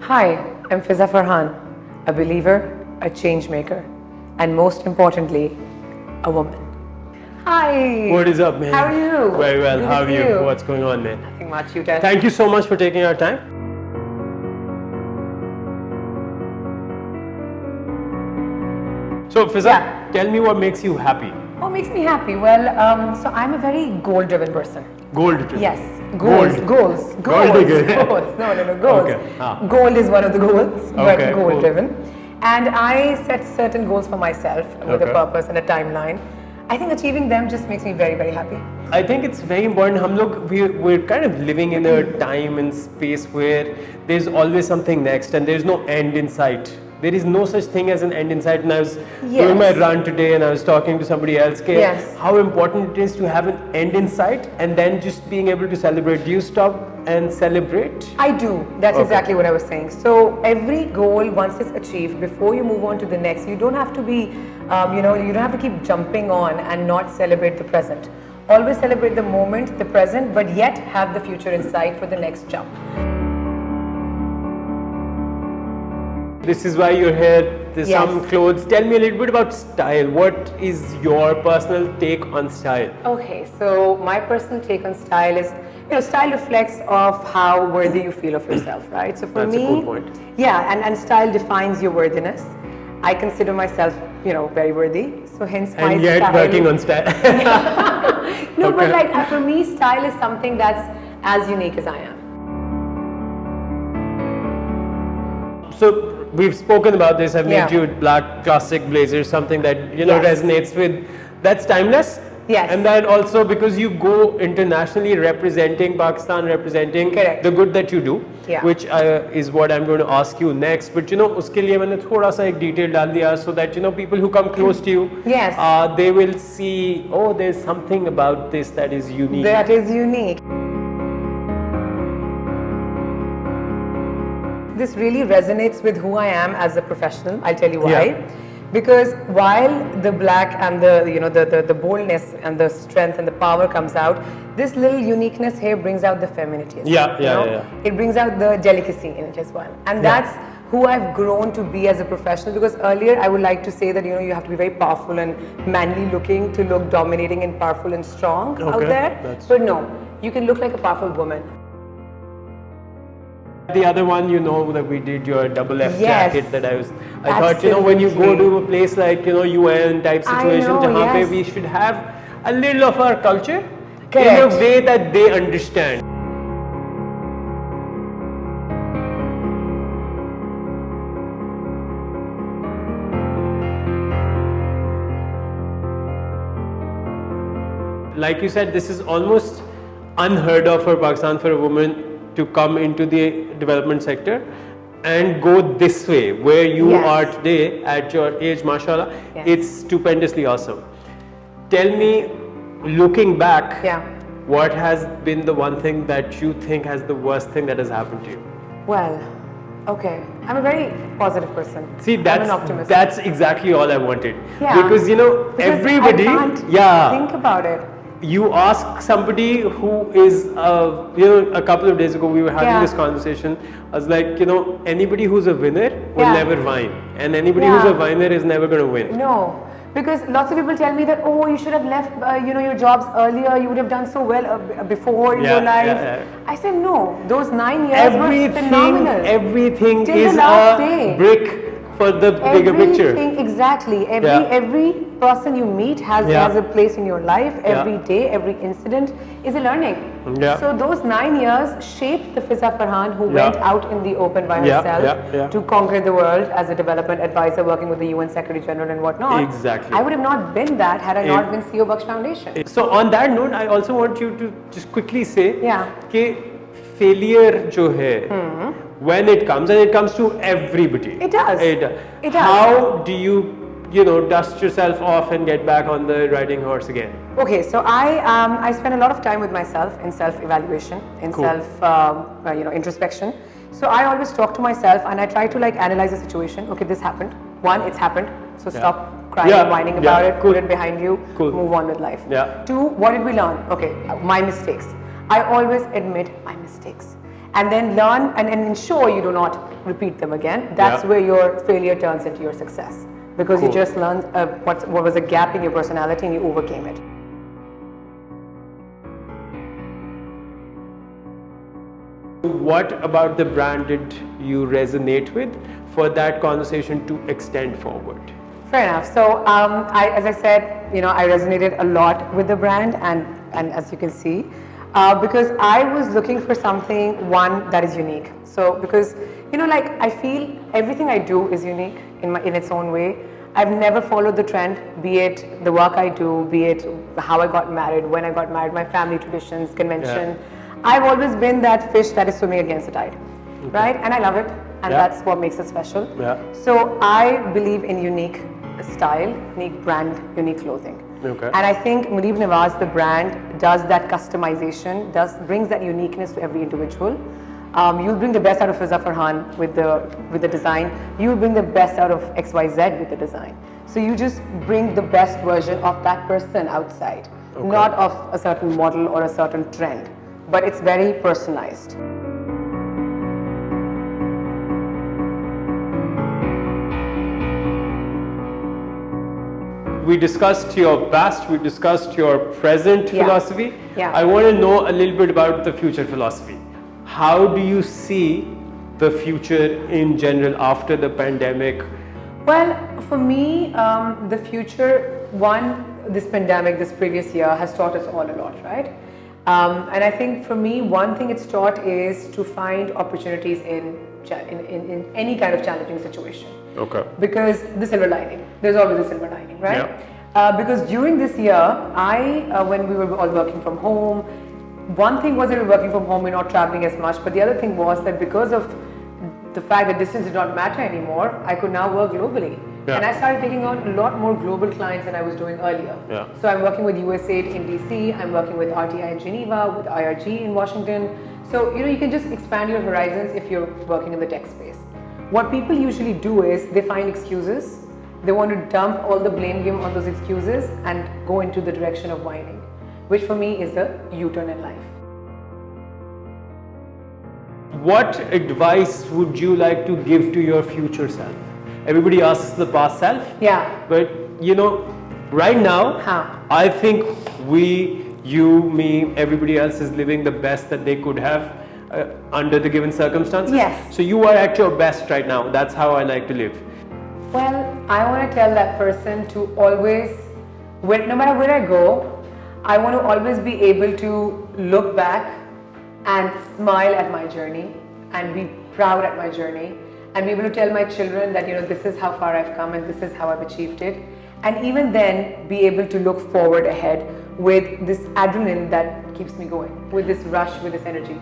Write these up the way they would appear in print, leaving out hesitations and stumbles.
Hi, I'm Fiza Farhan, a believer, a change maker, and most importantly, a woman. Hi! What is up, man? How are you? Very well. Good How to are see you? What's going on, man? Nothing much, you tell. Thank you so much for taking our time. So, Fiza, Yeah. tell me what makes you happy. What makes me happy? Well, so I'm a very goal-driven person. Gold. driven. Yes, goals. Gold digger. Goals. No, goals. Okay. Ah. Gold is one of the goals, but Okay, cool. goal-driven. And I set certain goals for myself with a Okay. purpose and a timeline. I think achieving them just makes me very, very happy. I think it's very important. We're kind of living in a time and space where there's always something next and there's no end in sight. There is no such thing as an end in sight. And I was doing my Yes. run today and I was talking to somebody else. Yes. How important it is to have an end in sight and then just being able to celebrate. Do you stop and celebrate? I do. That's Okay. exactly what I was saying. So every goal, once it's achieved, before you move on to the next, you don't have to be, you don't have to keep jumping on and not celebrate the present. Always celebrate the moment, the present, but yet have the future in sight for the next jump. This is why you're here. There's Yes. some clothes. Tell me a little bit about style. What is your personal take on style? Okay, so my personal take on style is, style reflects of how worthy you feel of yourself, right? So for That's a me, good point. yeah, and style defines your worthiness. I consider myself, very worthy. So hence my And yet style. working on style. No, but Okay. like for me, style is something that's as unique as I am. So we've spoken about this. I've Yeah. made you black classic blazers, something that Yes. resonates with. That's timeless. Yes. And then also because you go internationally representing Pakistan, representing Correct. the good that you do, Yeah. which is what I'm going to ask you next. But उसके लिए मैंने थोड़ा सा एक detail डाल दिया so that people who come close to you, Yes. they will see, oh, there's something about this that is unique. That is unique. This really resonates with who I am as a professional. I'll tell you why. Yeah. Because while the black and the boldness and the strength and the power comes out, this little uniqueness here brings out the femininity as Yeah, well, yeah. It brings out the delicacy in it as well. And Yeah. that's who I've grown to be as a professional, because earlier I would like to say that you have to be very powerful and manly looking to look dominating and powerful and strong out Okay, there. that's- But no, you can look like a powerful woman. The other one, that we did your double F Yes. jacket that I thought, when you go to a place like, UN type I situation, know, jahan pe yes. we should have a little of our culture in a Correct. way that they understand. Like you said, this is almost unheard of for Pakistan, for a woman to come into the development sector and go this way where you Yes. are today at your age, mashallah. Yes. It's stupendously awesome. Tell me, looking back, Yeah. what has been the one thing that you think has the worst thing that has happened to you? Well, okay. I'm a very positive person. See, I'm an optimist. that's exactly all I wanted. Yeah. Because Because everybody, I can't yeah. think about it. You ask somebody who is, a couple of days ago we were having Yeah. this conversation. I was like, anybody who's a winner will Yeah. never whine, and anybody who's a Yeah. whiner is never going to win. No, because lots of people tell me that, oh, you should have left, your jobs earlier. You would have done so well before in Yeah, your life. yeah, yeah. I said no. Those 9 years were phenomenal. Everything Till the is last a day. brick for the bigger picture. Everything, exactly. Yeah. Every person you meet has Yeah. a place in your life. Yeah. Every day, every incident is a learning. Yeah. So those 9 years shaped the Fiza Farhan who Yeah. went out in the open by Yeah, herself yeah. to conquer the world as a development advisor working with the UN Secretary General and whatnot. Exactly. I would have not been that had I not been CEO Baksh Foundation. So on that note, I also want you to just quickly say Yeah. कि failure जो है, when it comes, and it comes to everybody. It does. It does. How do you, dust yourself off and get back on the riding horse again? Okay, so I spend a lot of time with myself in self-evaluation, in Cool. introspection. So I always talk to myself and I try to analyze the situation. Okay, this happened. One, it's happened. So Yeah. stop crying Yeah, and whining yeah, about it. cool. Put it behind you. Cool. Move on with life. Yeah. Two, what did we learn? Okay, my mistakes. I always admit my mistakes. and then learn and ensure you do not repeat them again. That's Yeah. where your failure turns into your success, because you Cool. just learned what was a gap in your personality and you overcame it. What about the brand did you resonate with for that conversation to extend forward? Fair enough. So, as I said, I resonated a lot with the brand, and as you can see, because I was looking for something, one, that is unique. So, because, like, I feel everything I do is unique in its own way. I've never followed the trend, be it the work I do, be it how I got married, when I got married, my family traditions, convention. Yeah. I've always been that fish that is swimming against the tide, right? And I love it, and Yeah. that's what makes it special. Yeah. So I believe in unique style, unique brand, unique clothing. Okay. And I think Muneeb Nawaz, the brand, does that customization, brings that uniqueness to every individual. You'll bring the best out of Fiza Farhan with the design. You'll bring the best out of XYZ with the design. So you just bring the best version of that person outside, not of a certain model or a certain trend, but it's very personalized. We discussed your past, we discussed your present Yeah. philosophy. Yeah. I want to know a little bit about the future philosophy. How do you see the future in general after the pandemic? Well, for me, the future, this pandemic, this previous year has taught us all a lot, right? And I think for me, one thing it's taught is to find opportunities in any kind of challenging situation. Okay. Because the silver lining, there's always a silver lining, right? Yeah. Because during this year, when we were all working from home, one thing was that we were working from home, we're not traveling as much, but the other thing was that because of the fact that distance did not matter anymore, I could now work globally. Yeah. And I started taking on a lot more global clients than I was doing earlier. Yeah. So I'm working with USAID in DC, I'm working with RTI in Geneva, with IRG in Washington. So, you can just expand your horizons if you're working in the tech space. What people usually do is they find excuses. They want to dump all the blame game on those excuses and go into the direction of whining, which for me is the U-turn in life. What advice would you like to give to your future self? Everybody asks the past self. Yeah. But right now, Huh. I think you, me, everybody else is living the best that they could have under the given circumstances. Yes. So you are at your best right now. That's how I like to live. Well, I want to tell that person to always, no matter where I go, I want to always be able to look back and smile at my journey and be proud at my journey and be able to tell my children that, this is how far I've come and this is how I've achieved it. And even then, be able to look forward ahead with this adrenaline that keeps me going, with this rush, with this energy.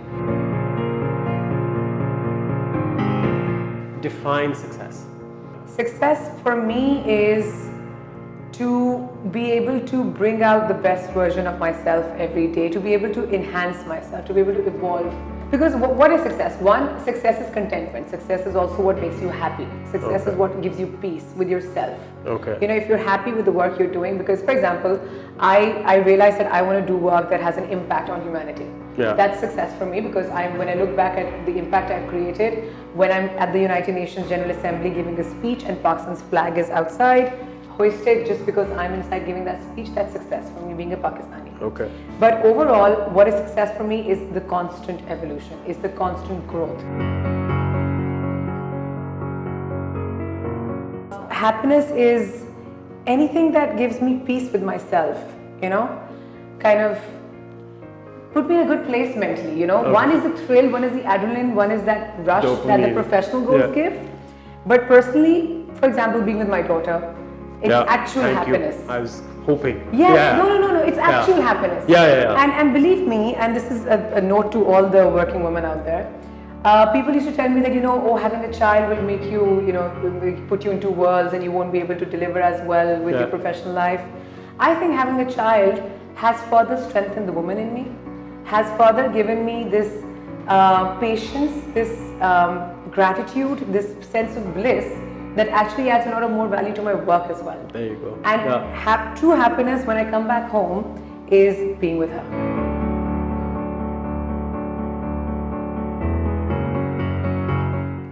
Define success. Success for me is to be able to bring out the best version of myself every day, to be able to enhance myself, to be able to evolve. Because what is success? One, success is contentment. Success is also what makes you happy. Success is what gives you peace with yourself. Okay. If you're happy with the work you're doing, because for example, I realized that I want to do work that has an impact on humanity. Yeah. That's success for me, because when I look back at the impact I've created, when I'm at the United Nations General Assembly giving a speech and Pakistan's flag is outside, hoisted just because I'm inside giving that speech, that's success for me being a Pakistani. Okay. But overall, what is success for me is the constant evolution, is the constant growth. Happiness is anything that gives me peace with myself, kind of put me in a good place mentally, One is the thrill, one is the adrenaline, one is that rush that the Dopamine. professional goals Yeah. give. But personally, for example, being with my daughter, it's actual Thank happiness. You. I was hoping. Yes, Yeah. no, it's actual happiness. Yeah. And believe me, and this is a note to all the working women out there, people used to tell me that, having a child will make you, will put you into worlds and you won't be able to deliver as well with your professional life. I think having a child has further strengthened the woman in me, has further given me this patience, this gratitude, this sense of bliss that actually adds a lot of more value to my work as well. There you go. And true happiness when I come back home is being with her.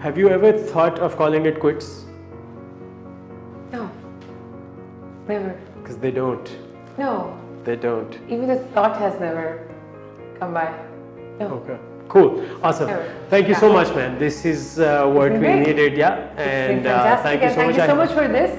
Have you ever thought of calling it quits? No. Never. Because they don't. No. They don't. Even the thought has never come by. No. Okay. Cool. Awesome. Never. Thank you Yeah. so much, man. This is what been we great. needed. Yeah. It's been And fantastic. thank you And so much. Thank you so much for this.